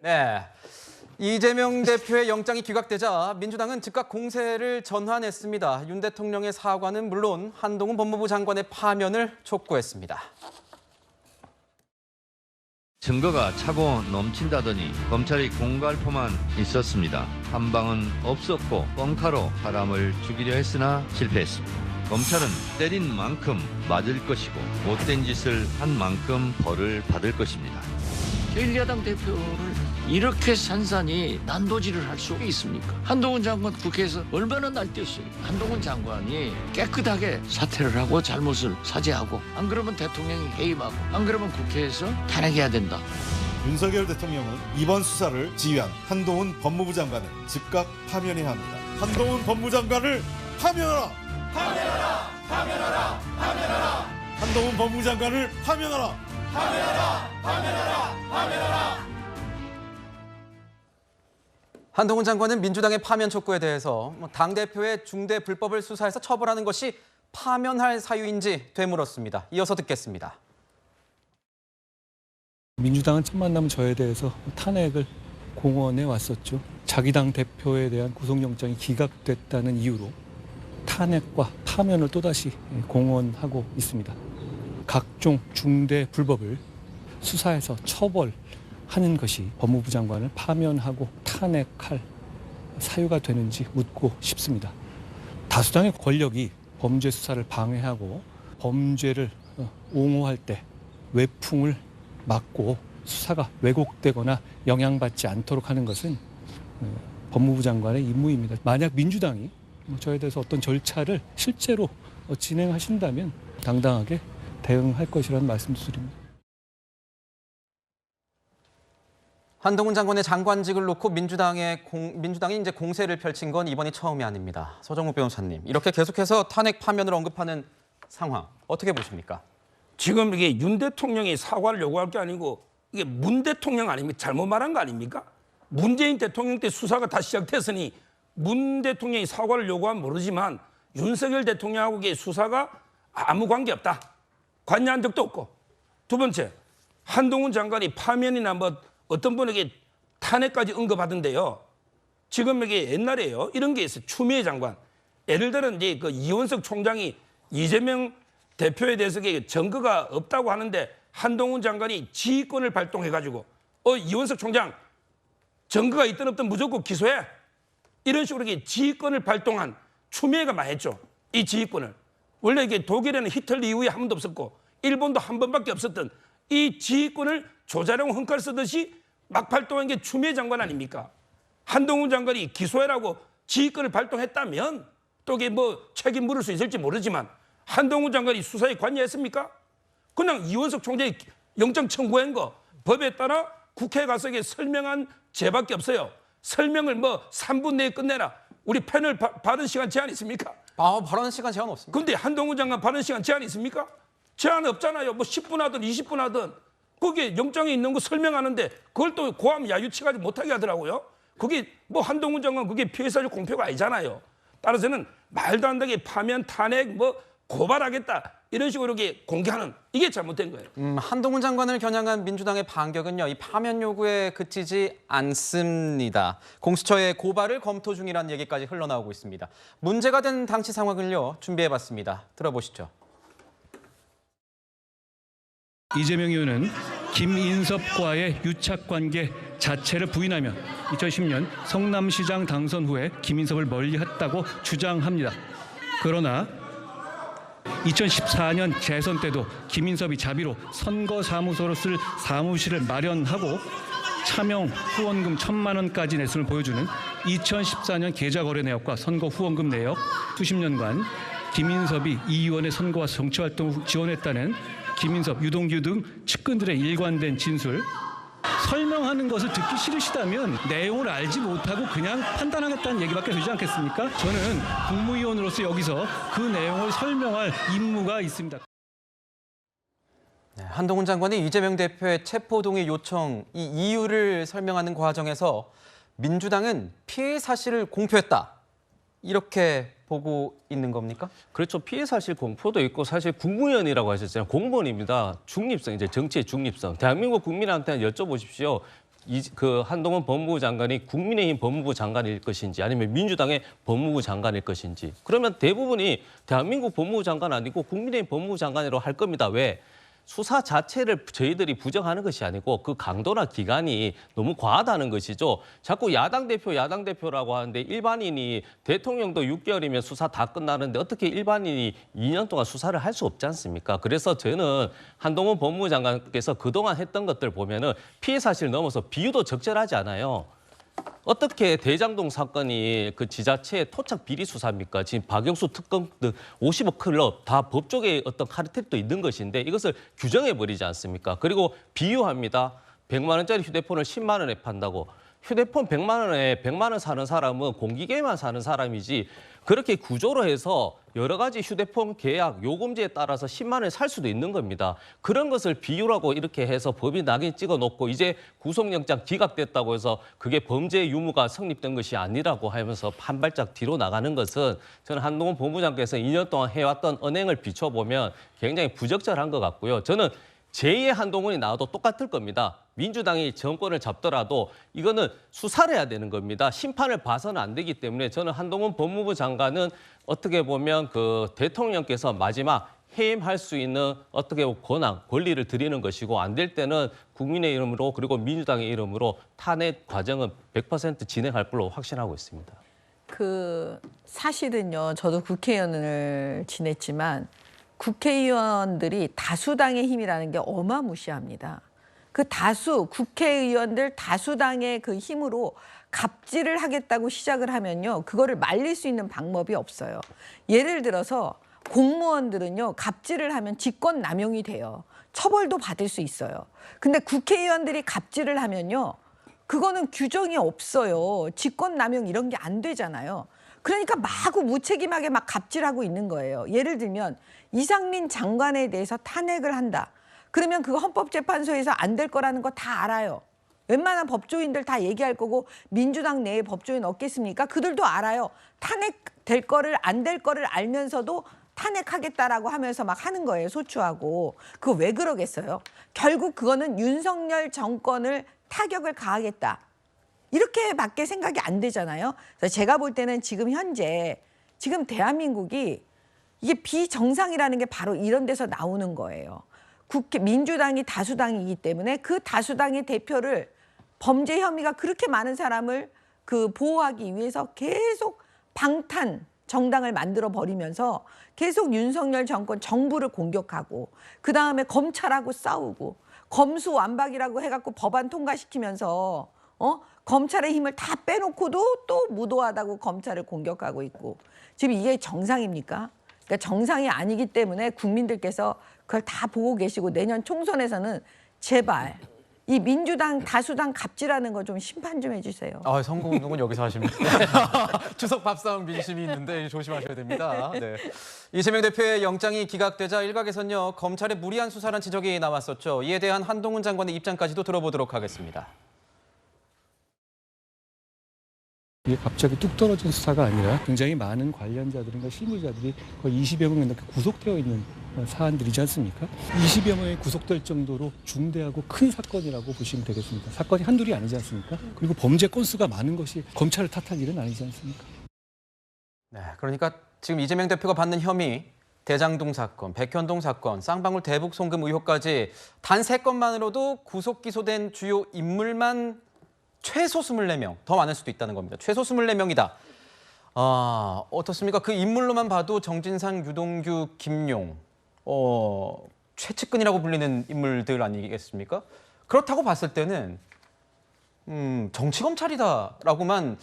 네. 이재명 대표의 영장이 기각되자 민주당은 즉각 공세를 전환했습니다. 윤 대통령의 사과는 물론 한동훈 법무부 장관의 파면을 촉구했습니다. 증거가 차고 넘친다더니 검찰이 공갈포만 있었습니다. 한 방은 없었고 뻥카로 사람을 죽이려 했으나 실패했습니다. 검찰은 때린 만큼 맞을 것이고 못된 짓을 한 만큼 벌을 받을 것입니다. 제1야당 대표를 이렇게 산산이 난도질을 할 수 있습니까? 한동훈 장관 국회에서 얼마나 날뛰었어요. 한동훈 장관이 깨끗하게 사퇴를 하고 잘못을 사죄하고 안 그러면 대통령이 해임하고 안 그러면 국회에서 탄핵해야 된다. 윤석열 대통령은 이번 수사를 지휘한 한동훈 법무부 장관을 즉각 파면해야 합니다. 한동훈 법무부 장관을 파면하라! 파면하라! 파면하라! 파면하라! 한동훈 법무부 장관을 파면하라! 파면하라! 파면하라! 파면하라! 한동훈 장관은 민주당의 파면 촉구에 대해서 당대표의 중대 불법을 수사해서 처벌하는 것이 파면할 사유인지 되물었습니다. 이어서 듣겠습니다. 민주당은 첫 만나면 저에 대해서 탄핵을 공언해 왔었죠. 자기 당 대표에 대한 구속영장이 기각됐다는 이유로 탄핵과 파면을 또다시 공언하고 있습니다. 각종 중대 불법을 수사해서 처벌하는 것이 법무부 장관을 파면하고 탄핵할 사유가 되는지 묻고 싶습니다. 다수당의 권력이 범죄 수사를 방해하고 범죄를 옹호할 때 외풍을 막고 수사가 왜곡되거나 영향받지 않도록 하는 것은 법무부 장관의 임무입니다. 만약 민주당이 저에 대해서 어떤 절차를 실제로 진행하신다면 당당하게 대응할 것이라는 말씀도 드립니다. 한동훈 장관의 장관직을 놓고 민주당이 이제 공세를 펼친 건 이번이 처음이 아닙니다. 서정욱 변호사님, 이렇게 계속해서 탄핵 파면을 언급하는 상황 어떻게 보십니까? 지금 이게 윤 대통령이 사과를 요구할 게 아니고 이게 문 대통령 아닙니까? 잘못 말한 거 아닙니까? 문재인 대통령 때 수사가 다 시작됐으니 문 대통령이 사과를 요구하면 모르지만 윤석열 대통령하고 수사가 아무 관계 없다. 관여한 적도 없고. 두 번째, 한동훈 장관이 파면이나 뭐 어떤 분에게 탄핵까지 언급하던데요. 지금 이게 옛날에요. 이런 게 있어요. 추미애 장관. 예를 들어 이제 그 이원석 총장이 이재명 대표에 대해서 증거가 없다고 하는데 한동훈 장관이 지휘권을 발동해가지고 이원석 총장 증거가 있든 없든 무조건 기소해. 이런 식으로 지휘권을 발동한 추미애가 많이 했죠. 이 지휘권을. 원래 이게 독일에는 히틀러 이후에 한 번도 없었고 일본도 한 번밖에 없었던 이 지휘권을 조자룡 헝칼 쓰듯이 막 발동한 게 추미애 장관 아닙니까? 한동훈 장관이 기소해라고 지휘권을 발동했다면 또 이게 뭐 책임 물을 수 있을지 모르지만 한동훈 장관이 수사에 관여했습니까? 그냥 이원석 총장이 영장 청구한 거 법에 따라 국회에 가서 설명한 죄밖에 없어요. 설명을 뭐 3분 내에 끝내라. 우리 패널 발언 시간 제한 있습니까? 발언 시간 제한 없습니다. 근데 한동훈 장관 발언 시간 제한 있습니까? 제한 없잖아요. 뭐 10분 하든 20분 하든. 거기에 영장에 있는 거 설명하는데 그걸 또 고함 야유치까지 못하게 하더라고요. 그게 뭐 한동훈 장관 그게 피해사적 공표가 아니잖아요. 따라서는 말도 안 되게 파면 탄핵 뭐 고발하겠다 이런 식으로 이렇게 공개하는 이게 잘못된 거예요. 한동훈 장관을 겨냥한 민주당의 반격은요, 이 파면 요구에 그치지 않습니다. 공수처의 고발을 검토 중이라는 얘기까지 흘러나오고 있습니다. 문제가 된 당시 상황을요 준비해봤습니다. 들어보시죠. 이재명 의원은 김인섭과의 유착관계 자체를 부인하며 2010년 성남시장 당선 후에 김인섭을 멀리했다고 주장합니다. 그러나 2014년 재선 때도 김인섭이 자비로 선거사무소로 쓸 사무실을 마련하고 차명 후원금 1,000만 원까지 냈음을 보여주는 2014년 계좌거래 내역과 선거 후원금 내역, 수십 년간 김인섭이 이 의원의 선거와 정치활동을 지원했다는 김인섭, 유동규 등 측근들의 일관된 진술, 설명하는 것을 듣기 싫으시다면 내용을 알지 못하고 그냥 판단하겠다는 얘기밖에 되지 않겠습니까? 저는 국무위원으로서 여기서 그 내용을 설명할 임무가 있습니다. 네, 한동훈 장관이 이재명 대표의 체포동의 요청, 이 이유를 설명하는 과정에서 민주당은 피해 사실을 공표했다. 이렇게 보고 있는 겁니까? 그렇죠. 피해 사실 공표도 있고 사실 국무위원이라고 하셨잖아요. 공무원입니다. 중립성, 이제 정치의 중립성. 대한민국 국민한테 여쭤보십시오. 그 한동훈 법무부 장관이 국민의힘 법무부 장관일 것인지 아니면 민주당의 법무부 장관일 것인지 그러면 대부분이 대한민국 법무부 장관 아니고 국민의힘 법무부 장관으로 할 겁니다. 왜? 수사 자체를 저희들이 부정하는 것이 아니고 그 강도나 기간이 너무 과하다는 것이죠. 자꾸 야당 대표라고 하는데 일반인이 대통령도 6개월이면 수사 다 끝나는데 어떻게 일반인이 2년 동안 수사를 할 수 없지 않습니까? 그래서 저는 한동훈 법무부 장관께서 그동안 했던 것들 보면은 피해 사실 넘어서 비유도 적절하지 않아요. 어떻게 대장동 사건이 그 지자체의 토착 비리 수사입니까? 지금 박영수 특검 등 50억 클럽 다 법조계의 어떤 카르텔도 있는 것인데 이것을 규정해버리지 않습니까? 그리고 비유합니다. 100만 원짜리 휴대폰을 10만 원에 판다고. 휴대폰 100만 원에 100만 원 사는 사람은 공기계만 사는 사람이지 그렇게 구조로 해서 여러 가지 휴대폰 계약, 요금제에 따라서 10만 원에 살 수도 있는 겁니다. 그런 것을 비유라고 이렇게 해서 법이 낙인 찍어놓고 이제 구속영장 기각됐다고 해서 그게 범죄 유무가 성립된 것이 아니라고 하면서 한 발짝 뒤로 나가는 것은 저는 한동훈 법무장관께서 2년 동안 해왔던 언행을 비춰보면 굉장히 부적절한 것 같고요. 저는 제2의 한동훈이 나와도 똑같을 겁니다. 민주당이 정권을 잡더라도 이거는 수사를 해야 되는 겁니다. 심판을 봐서는 안 되기 때문에 저는 한동훈 법무부 장관은 어떻게 보면 그 대통령께서 마지막 해임할 수 있는 어떻게 권한, 권리를 드리는 것이고 안 될 때는 국민의 이름으로 그리고 민주당의 이름으로 탄핵 과정은 100% 진행할 걸로 확신하고 있습니다. 그 사실은요. 저도 국회의원을 지냈지만 국회의원들이 다수당의 힘이라는 게 어마무시합니다. 그 국회의원들 다수당의 그 힘으로 갑질을 하겠다고 시작을 하면요. 그거를 말릴 수 있는 방법이 없어요. 예를 들어서 공무원들은요. 갑질을 하면 직권남용이 돼요. 처벌도 받을 수 있어요. 근데 국회의원들이 갑질을 하면요. 그거는 규정이 없어요. 직권남용 이런 게 안 되잖아요. 그러니까 마구 무책임하게 막 갑질하고 있는 거예요. 예를 들면 이상민 장관에 대해서 탄핵을 한다. 그러면 그거 헌법재판소에서 안 될 거라는 거 다 알아요. 웬만한 법조인들 다 얘기할 거고 민주당 내에 법조인 없겠습니까? 그들도 알아요. 탄핵될 거를 안 될 거를 알면서도 탄핵하겠다라고 하면서 막 하는 거예요. 소추하고. 그거 왜 그러겠어요? 결국 그거는 윤석열 정권을 타격을 가하겠다. 이렇게밖에 생각이 안 되잖아요. 그래서 제가 볼 때는 지금 현재 지금 대한민국이 이게 비정상이라는 게 바로 이런 데서 나오는 거예요. 민주당이 다수당이기 때문에 그 다수당의 대표를 범죄 혐의가 그렇게 많은 사람을 그 보호하기 위해서 계속 방탄 정당을 만들어 버리면서 계속 윤석열 정부를 공격하고 그다음에 검찰하고 싸우고 검수완박이라고 해갖고 법안 통과시키면서 검찰의 힘을 다 빼놓고도 또 무도하다고 검찰을 공격하고 있고 지금 이게 정상입니까? 그러니까 정상이 아니기 때문에 국민들께서 그걸 다 보고 계시고 내년 총선에서는 제발 이 민주당 다수당 갑질하는 거 좀 심판 좀 해주세요. 선거운동은 여기서 하십니다. 추석 밥상 민심이 있는데 조심하셔야 됩니다. 네. 이재명 대표의 영장이 기각되자 일각에서는요. 검찰의 무리한 수사라는 지적이 나왔었죠. 이에 대한 한동훈 장관의 입장까지도 들어보도록 하겠습니다. 이게 갑자기 뚝 떨어진 수사가 아니라 굉장히 많은 관련자들과 실무자들이 거의 20여 명 넘게 구속되어 있는 사안들이지 않습니까? 20여 명이 구속될 정도로 중대하고 큰 사건이라고 보시면 되겠습니다. 사건이 한둘이 아니지 않습니까? 그리고 범죄 건수가 많은 것이 검찰을 탓할 일은 아니지 않습니까? 네, 그러니까 지금 이재명 대표가 받는 혐의, 대장동 사건, 백현동 사건, 쌍방울 대북 송금 의혹까지 단 3건만으로도 구속 기소된 주요 인물만 최소 24명, 더 많을 수도 있다는 겁니다. 최소 24명이다. 어떻습니까? 그 인물로만 봐도 정진상, 유동규, 김용, 최측근이라고 불리는 인물들 아니겠습니까? 그렇다고 봤을 때는 정치검찰이다라고만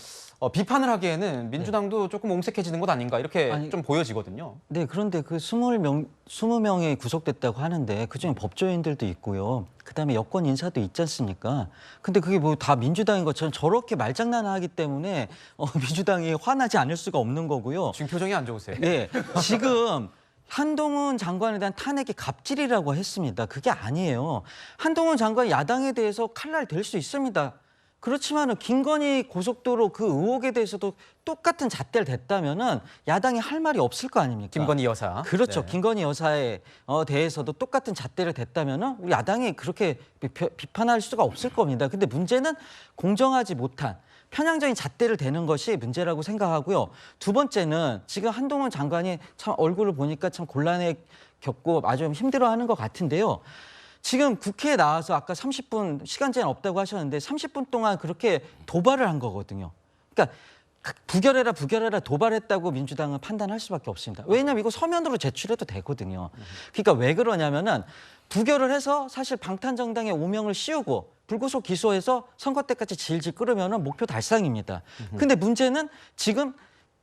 비판을 하기에는 민주당도 조금 옹색해지는 것 아닌가 이렇게 좀 보여지거든요. 네, 그런데 그 20명이 구속됐다고 하는데 그중에 법조인들도 있고요. 그다음에 여권 인사도 있지 않습니까? 근데 그게 뭐 다 민주당인 것처럼 저렇게 말장난을 하기 때문에 민주당이 화나지 않을 수가 없는 거고요. 지금 표정이 안 좋으세요. 네, 지금 한동훈 장관에 대한 탄핵이 갑질이라고 했습니다. 그게 아니에요. 한동훈 장관 야당에 대해서 칼날 될 수 있습니다. 그렇지만은 김건희 고속도로 그 의혹에 대해서도 똑같은 잣대를 댔다면은 야당이 할 말이 없을 거 아닙니까? 김건희 여사. 그렇죠. 네. 김건희 여사에 대해서도 똑같은 잣대를 댔다면은 우리 야당이 그렇게 비판할 수가 없을 겁니다. 근데 문제는 공정하지 못한 편향적인 잣대를 대는 것이 문제라고 생각하고요. 두 번째는 지금 한동훈 장관이 참 얼굴을 보니까 참 곤란해 겪고 아주 힘들어하는 것 같은데요. 지금 국회에 나와서 아까 30분 시간 제한 없다고 하셨는데 30분 동안 그렇게 도발을 한 거거든요. 그러니까 부결해라 도발했다고 민주당은 판단할 수밖에 없습니다. 왜냐하면 이거 서면으로 제출해도 되거든요. 그러니까 왜 그러냐면은 부결을 해서 사실 방탄정당의 오명을 씌우고 불구속 기소해서 선거 때까지 질질 끌으면은 목표 달성입니다. 근데 문제는 지금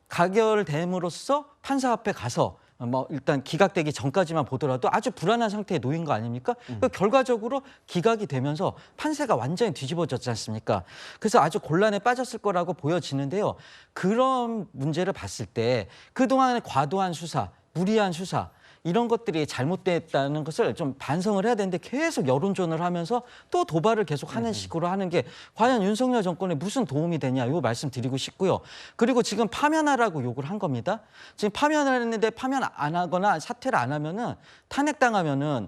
가결됨으로써 판사 앞에 가서 뭐 일단 기각되기 전까지만 보더라도 아주 불안한 상태에 놓인 거 아닙니까? 그러니까 결과적으로 기각이 되면서 판세가 완전히 뒤집어졌지 않습니까? 그래서 아주 곤란에 빠졌을 거라고 보여지는데요. 그런 문제를 봤을 때 그동안의 과도한 수사, 무리한 수사 이런 것들이 잘못됐다는 것을 좀 반성을 해야 되는데 계속 여론전을 하면서 또 도발을 계속하는 식으로 하는 게 과연 윤석열 정권에 무슨 도움이 되냐 이 말씀드리고 싶고요. 그리고 지금 파면하라고 욕을 한 겁니다. 지금 파면을 했는데 파면 안 하거나 사퇴를 안 하면은 탄핵당하면은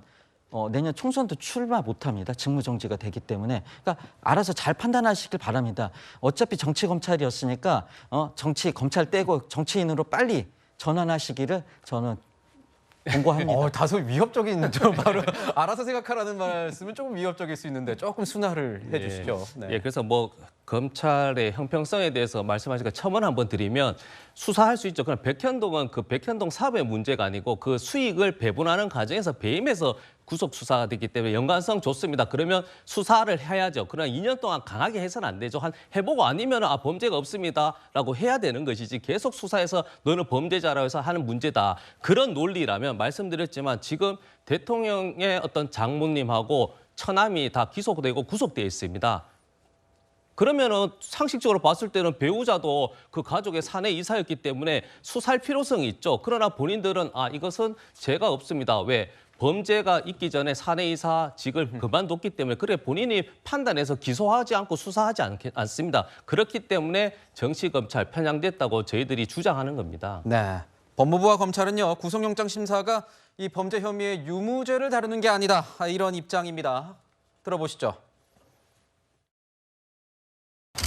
내년 총선도 출마 못합니다. 직무정지가 되기 때문에. 그러니까 알아서 잘 판단하시길 바랍니다. 어차피 정치검찰이었으니까 검찰 떼고 정치인으로 빨리 전환하시기를 저는 공고합니다. 다소 위협적인 좀 바로 알아서 생각하라는 말씀은 조금 위협적일 수 있는데 조금 순화를 해주시죠. 네. 예, 그래서 뭐 검찰의 형평성에 대해서 말씀하시니까 첨언 한번 드리면 수사할 수 있죠. 그럼 백현동은 그 백현동 사업의 문제가 아니고 그 수익을 배분하는 과정에서 배임해서 구속 수사가 됐기 때문에 연관성 좋습니다. 그러면 수사를 해야죠. 그러나 2년 동안 강하게 해서는 안 되죠. 해보고 아니면 범죄가 없습니다라고 해야 되는 것이지 계속 수사해서 너는 범죄자라고 해서 하는 문제다. 그런 논리라면 말씀드렸지만 지금 대통령의 어떤 장모님하고 처남이 다 기소되고 구속되어 있습니다. 그러면은 상식적으로 봤을 때는 배우자도 그 가족의 사내 이사였기 때문에 수사할 필요성이 있죠. 그러나 본인들은 이것은 죄가 없습니다. 왜? 범죄가 있기 전에 사내이사직을 그만뒀기 때문에 그래 본인이 판단해서 기소하지 않고 수사하지 않습니다. 그렇기 때문에 정치검찰 편향됐다고 저희들이 주장하는 겁니다. 네. 법무부와 검찰은요, 구속영장 심사가 이 범죄 혐의의 유무죄를 다루는 게 아니다. 이런 입장입니다. 들어보시죠.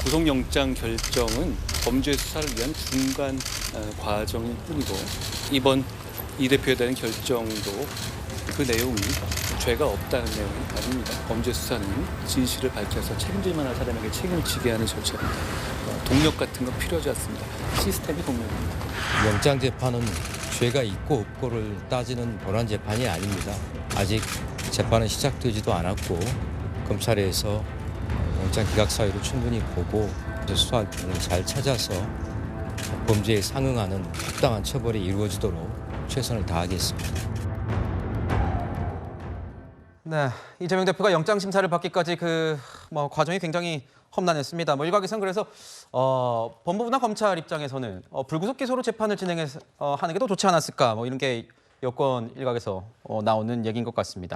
구속영장 결정은 범죄 수사를 위한 중간 과정일 뿐이고 이번 이 대표에 대한 결정도 그 내용이 죄가 없다는 내용이 아닙니다. 범죄 수사는 진실을 밝혀서 책임질 만한 사람에게 책임을 지게 하는 절차입니다. 동력 같은 건 필요하지 않습니다. 시스템이 동력입니다. 영장 재판은 죄가 있고 없고를 따지는 본안 재판이 아닙니다. 아직 재판은 시작되지도 않았고 검찰에서 영장 기각 사유를 충분히 보고 수사할 부분을 잘 찾아서 범죄에 상응하는 합당한 처벌이 이루어지도록 최선을 다하겠습니다. 네, 이재명 대표가 영장 심사를 받기까지 과정이 굉장히 험난했습니다. 일각에서는 그래서 법무부나 검찰 입장에서는 불구속 기소로 재판을 진행해서 하는 게 더 좋지 않았을까 이런 게 여권 일각에서 나오는 얘기인 것 같습니다.